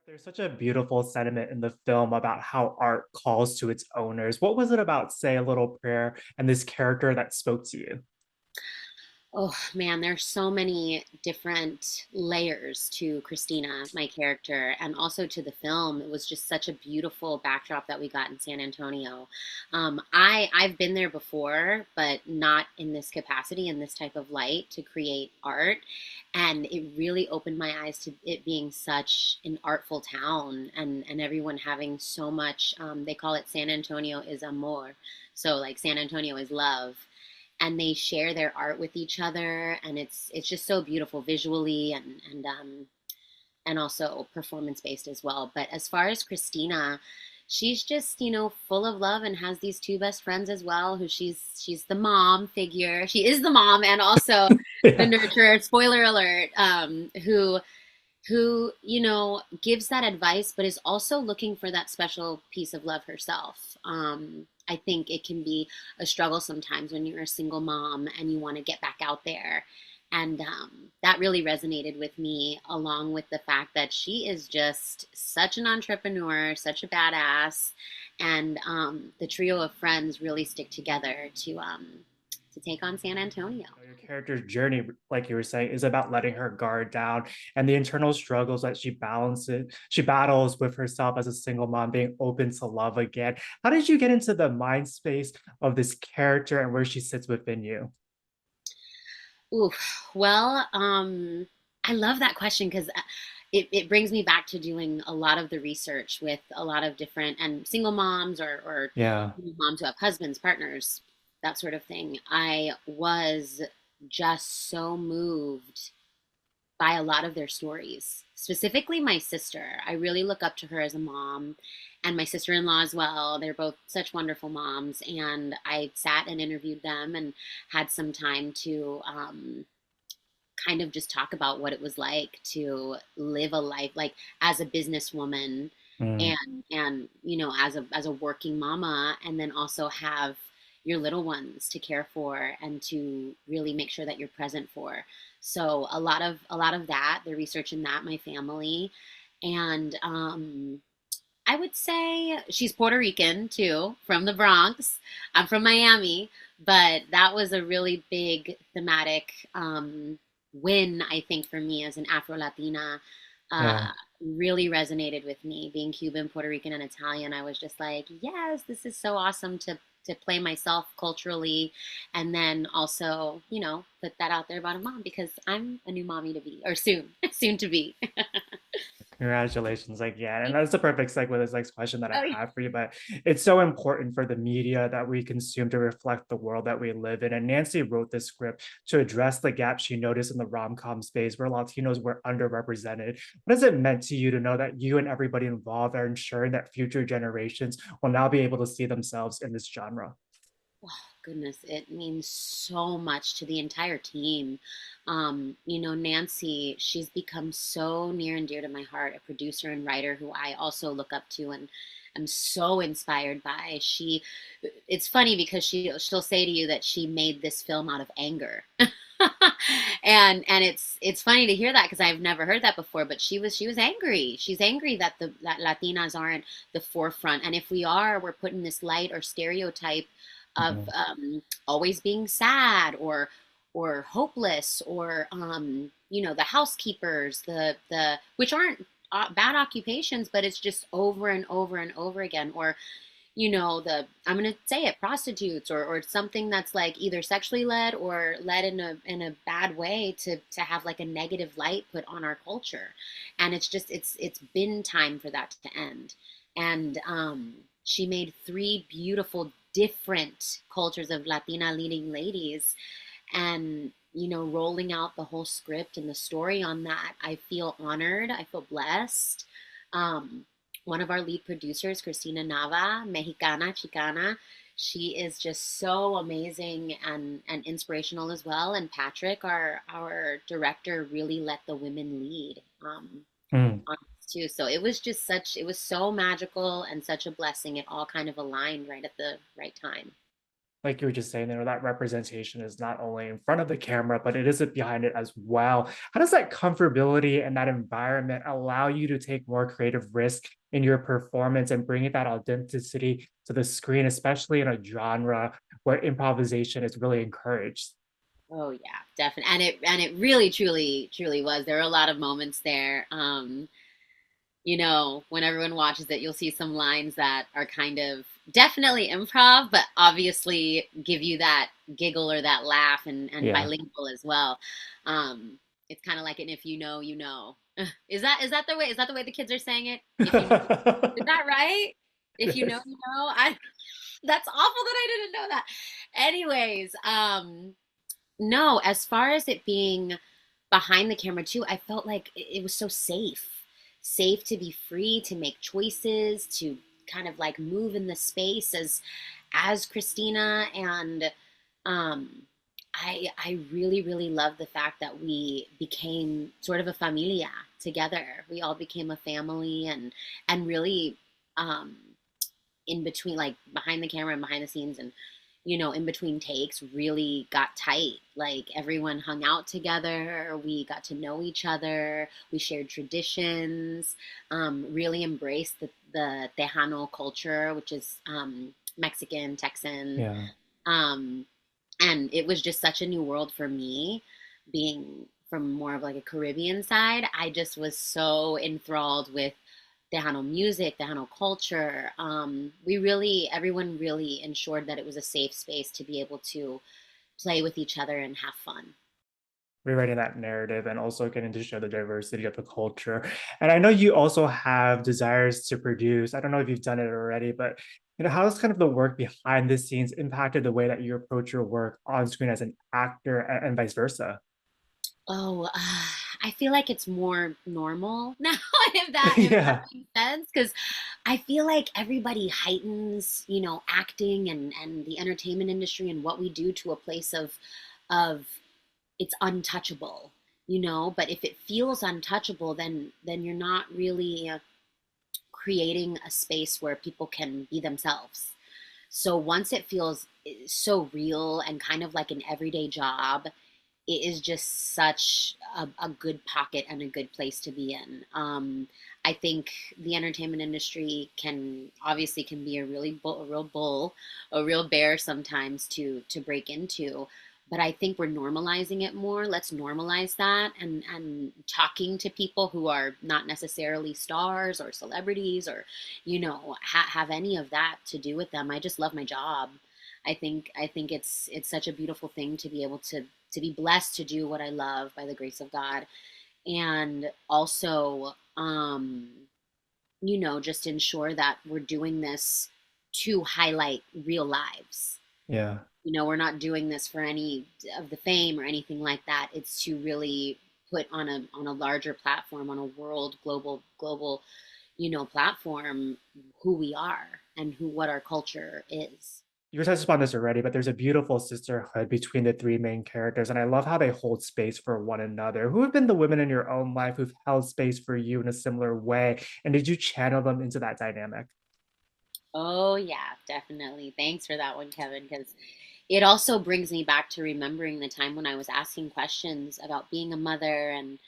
There's such a beautiful sentiment in the film about how art calls to its owners. What was it about Say a Little Prayer and this character that spoke to you? Oh man, there's so many different layers to Christina, my character, and also to the film. It was just such a beautiful backdrop that we got in San Antonio. I've been there before, but not in this capacity, in this type of light to create art, and it really opened my eyes to it being such an artful town, and everyone having so much. They call it San Antonio is amor, so like San Antonio is love, and they share their art with each other, and it's just so beautiful visually and also performance based as well. But as far as Christina, she's just full of love and has these two best friends as well, who she's the mom figure. She is the mom and also the Yeah. nurturer, spoiler alert, who gives that advice but is also looking for that special piece of love herself. I think it can be a struggle sometimes when you're a single mom and you want to get back out there, and that really resonated with me, along with the fact that she is just such an entrepreneur, such a badass, and the trio of friends really stick together to take on San Antonio. Your character's journey, like you were saying, is about letting her guard down and the internal struggles that she battles with herself as a single mom, being open to love again. How did you get into the mind space of this character and where she sits within you? Ooh, well, I love that question because it brings me back to doing a lot of the research with a lot of different and single moms or Yeah. moms who have husbands, partners, that sort of thing. I was just so moved by a lot of their stories. Specifically, my sister. I really look up to her as a mom, and my sister in law as well. They're both such wonderful moms. And I sat and interviewed them and had some time to kind of just talk about what it was like to live a life like as a businesswoman, Mm. and as a working mama, and then also have your little ones to care for and to really make sure that you're present for. So a lot of that, the research in that, my family, and I would say she's Puerto Rican too, from the Bronx. I'm from Miami, but that was a really big thematic win, I think, for me as an Afro Latina. Yeah. Really resonated with me. Being Cuban, Puerto Rican, and Italian, I was just like, yes, this is so awesome to play myself culturally, and then also, put that out there about a mom because I'm a new mommy to be, or soon, soon to be. Congratulations again. And that's the perfect segue to this next question that I Oh, yeah. have for you. But it's so important for the media that we consume to reflect the world that we live in. And Nancy wrote this script to address the gap she noticed in the rom-com space where Latinos were underrepresented. What has it meant to you to know that you and everybody involved are ensuring that future generations will now be able to see themselves in this genre? Oh, goodness, it means so much to the entire team. Nancy, she's become so near and dear to my heart, a producer and writer who I also look up to and am so inspired by. It's funny because she'll say to you that she made this film out of anger. And it's funny to hear that because I've never heard that before, but she was angry. She's angry that that Latinas aren't the forefront, and if we are, we're put in this light or stereotype of Mhm. always being sad or hopeless, or the housekeepers, the which aren't bad occupations, but it's just over and over and over again, or the, I'm gonna say it, prostitutes, or something that's like either sexually led or led in a bad way to have like a negative light put on our culture. And it's been time for that to end. And she made three beautiful different cultures of Latina leading ladies, and rolling out the whole script and the story on that, I feel honored, I feel blessed. um, One of our lead producers, Christina Nava, Mexicana, Chicana, she is just so amazing and inspirational as well. And Patrick, our director, really let the women lead Mm. on this too. So it was so magical and such a blessing. It all kind of aligned right at the right time. Like you were just saying there, that representation is not only in front of the camera, but it is behind it as well. How does that comfortability and that environment allow you to take more creative risk in your performance and bringing that authenticity to the screen, especially in a genre where improvisation is really encouraged? Oh yeah, definitely. And it really truly was. There were a lot of moments there. When everyone watches it, you'll see some lines that are kind of definitely improv, but obviously give you that giggle or that laugh, and Yeah. bilingual as well. Um, it's kind of like an if you know, you know. Is that the way the kids are saying it? If you know, is that right? If you know, Yes. you know. I That's awful that I didn't know that. Anyways, no, as far as it being behind the camera too, I felt like it was so safe. Safe to be free, to make choices, to kind of like move in the space as Christina. And um I really love the fact that we became sort of a familia together. We all became a family, and really um in between, like behind the camera and behind the scenes, and in between takes, really got tight. Like everyone hung out together, we got to know each other, we shared traditions, really embraced the Tejano culture, which is Mexican, Texan. Yeah. um, and it was just such a new world for me, being from more of like a Caribbean side. I just was so enthralled with Tejano music, Tejano culture. Everyone really ensured that it was a safe space to be able to play with each other and have fun. Rewriting that narrative and also getting to show the diversity of the culture. And I know you also have desires to produce. I don't know if you've done it already, but how has kind of the work behind the scenes impacted the way that you approach your work on screen as an actor and vice versa? Oh, I feel like it's more normal now, if that Yeah. makes sense, because I feel like everybody heightens, acting and the entertainment industry and what we do to a place of it's untouchable, But if it feels untouchable, then you're not really creating a space where people can be themselves. So once it feels so real and kind of like an everyday job, it is just such a good pocket and a good place to be in. I think the entertainment industry can be a real bull, a real bear sometimes to break into. But I think we're normalizing it more. Let's normalize that, and talking to people who are not necessarily stars or celebrities, or have any of that to do with them. I just love my job. I think it's such a beautiful thing to be able to be blessed to do what I love by the grace of God. And also, just ensure that we're doing this to highlight real lives. Yeah. We're not doing this for any of the fame or anything like that. It's to really put on a larger platform, on a world global, platform, who we are and who what our culture is. You touched upon this already, but there's a beautiful sisterhood between the three main characters, and I love how they hold space for one another. Who have been the women in your own life who've held space for you in a similar way? And did you channel them into that dynamic? Oh yeah, definitely. Thanks for that one, Kevin, because it also brings me back to remembering the time when I was asking questions about being a mother, and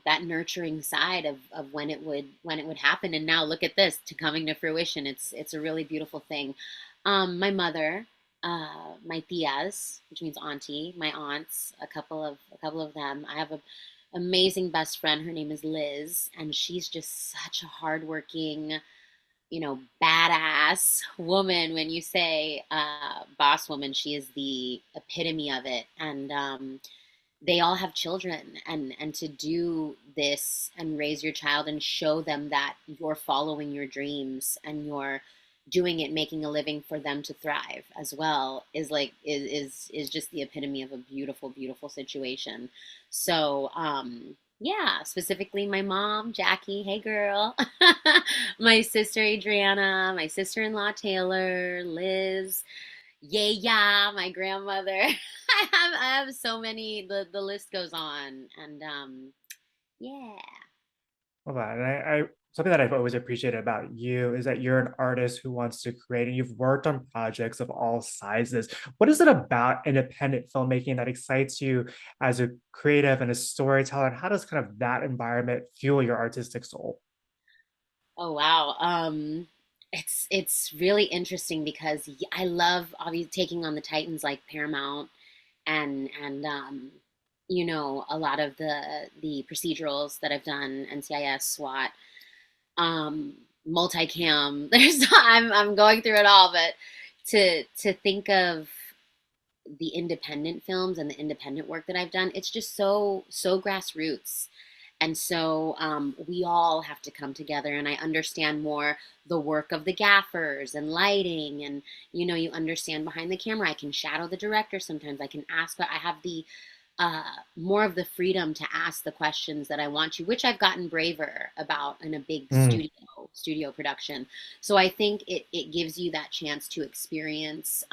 that nurturing side of when it would happen. And now look at this to coming to fruition. It's a really beautiful thing. My mother, my tias, which means auntie, my aunts, a couple of them. I have a amazing best friend. Her name is Liz, and she's just such a hardworking, badass woman. When you say boss woman, she is the epitome of it. And they all have children, and to do this and raise your child and show them that you're following your dreams and you're doing it, making a living for them to thrive as well, is just the epitome of a beautiful situation. So yeah, specifically my mom Jackie, hey girl, my sister Adriana, my sister-in-law Taylor, Liz, yeah, my grandmother. I have so many. The list goes on, and yeah. Hold on. And I Something that I've always appreciated about you is that you're an artist who wants to create, and you've worked on projects of all sizes. What is it about independent filmmaking that excites you as a creative and a storyteller? And how does kind of that environment fuel your artistic soul? Oh wow. It's really interesting because I love obviously taking on the Titans like Paramount and you know, a lot of the procedurals that I've done, NCIS, SWAT, um, multicam. I'm going through it all, but to think of the independent films and the independent work that I've done, it's just so grassroots. And so we all have to come together, and I understand more the work of the gaffers and lighting, and you know, you understand behind the camera. I can shadow the director sometimes. I can ask, but I have the more of the freedom to ask the questions that I want to, which I've gotten braver about in a big Mm, studio production. So I think it gives you that chance to experience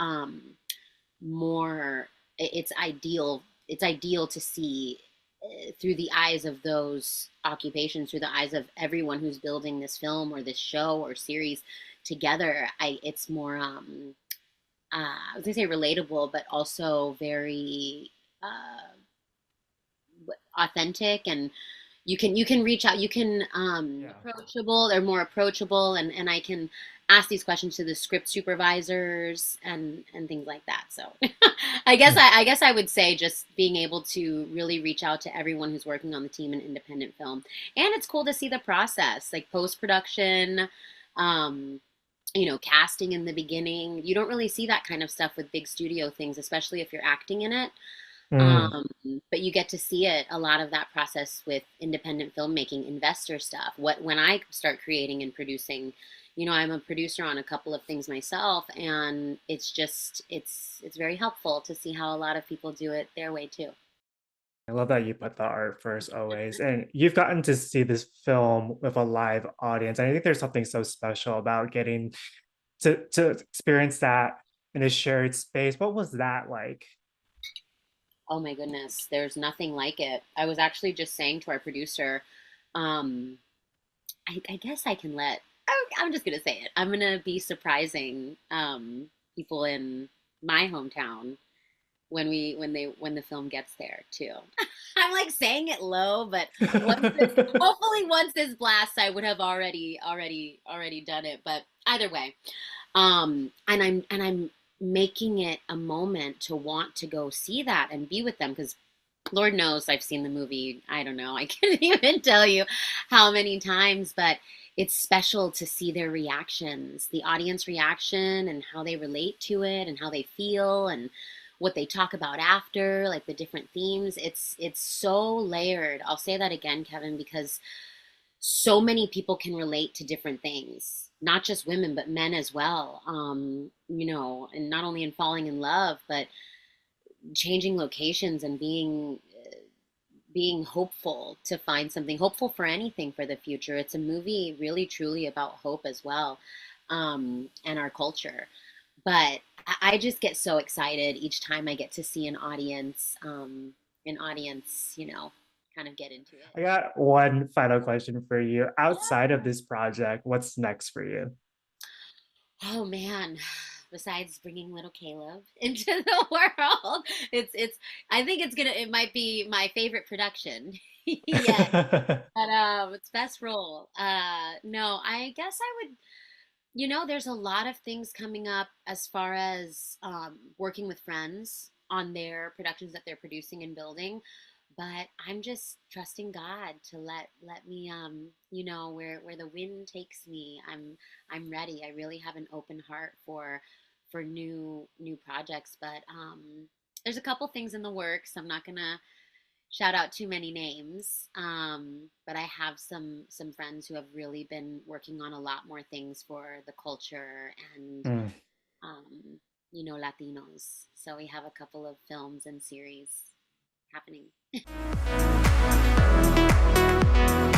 more. It's ideal to see through the eyes of those occupations, through the eyes of everyone who's building this film or this show or series together. It's more I was gonna say relatable, but also very authentic, and you can reach out, you can yeah. approachable, they're more approachable, and I can ask these questions to the script supervisors and things like that. So I guess I would say just being able to really reach out to everyone who's working on the team in independent film. And it's cool to see the process, like post production, um you know, casting in the beginning. You don't really see that kind of stuff with big studio things, especially if you're acting in it. Mm. Um, but you get to see it, a lot of that process with independent filmmaking, investor stuff. What when I start creating and producing, you know, I'm a producer on a couple of things myself, and it's just it's very helpful to see how a lot of people do it their way too. I love that you put the art first always. And you've gotten to see this film with a live audience. And I think there's something so special about getting to experience that in a shared space. What was that like? Oh my goodness, there's nothing like it. I was actually just saying to our producer, um, I guess I can let. I'm just gonna say it. I'm gonna be surprising people in my hometown when the film gets there too. I'm like saying it low, but hopefully once this blasts, I would have already done it. But either way, and I'm making it a moment to want to go see that and be with them because Lord knows I've seen the movie. I don't know. I can't even tell you how many times, but it's special to see their reactions, the audience reaction, and how they relate to it and how they feel and what they talk about after, like the different themes. It's so layered. I'll say that again, Kevin, because so many people can relate to different things, not just women, but men as well. You know, and not only in falling in love, but changing locations and being hopeful to find something, hopeful for anything for the future. It's a movie really truly about hope as well, and our culture. But I just get so excited each time I get to see an audience, you know, kind of get into it. I got one final question for you. Outside of Yeah. this project, what's next for you? Oh man. Besides bringing little Caleb into the world, it's. I think it might be my favorite production yet. But it's best role. No, I guess I would. You know, there's a lot of things coming up as far as working with friends on their productions that they're producing and building. But I'm just trusting God to let me you know, where the wind takes me. I'm ready. I really have an open heart for new projects. But there's a couple things in the works. I'm not gonna shout out too many names, but I have some friends who have really been working on a lot more things for the culture and Mm. um, you know, Latinos. So we have a couple of films and series happening.